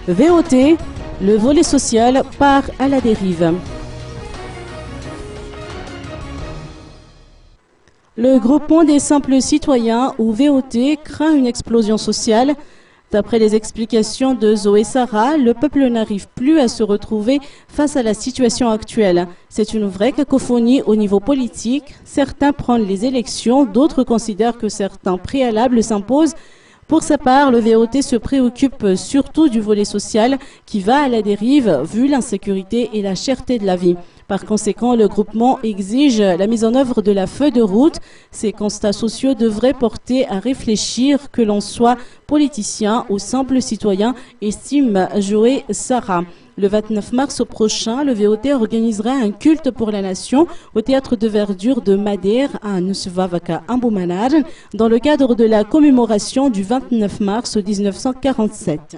VOT, le volet social part à la dérive. Le groupement des simples citoyens, ou VOT, craint une explosion sociale. D'après les explications de Zoé Sarah, le peuple n'arrive plus à se retrouver face à la situation actuelle. C'est une vraie cacophonie au niveau politique. Certains prennent les élections, d'autres considèrent que certains préalables s'imposent. Pour sa part, le VOT se préoccupe surtout du volet social qui va à la dérive vu l'insécurité et la cherté de la vie. Par conséquent, le groupement exige la mise en œuvre de la feuille de route. Ces constats sociaux devraient porter à réfléchir que l'on soit politicien ou simple citoyen, estime Zoé Sarah. Le 29 mars prochain, le VOT organisera un culte pour la nation au théâtre de verdure de Madère à Nusvavaka Amboumanar dans le cadre de la commémoration du 29 mars 1947.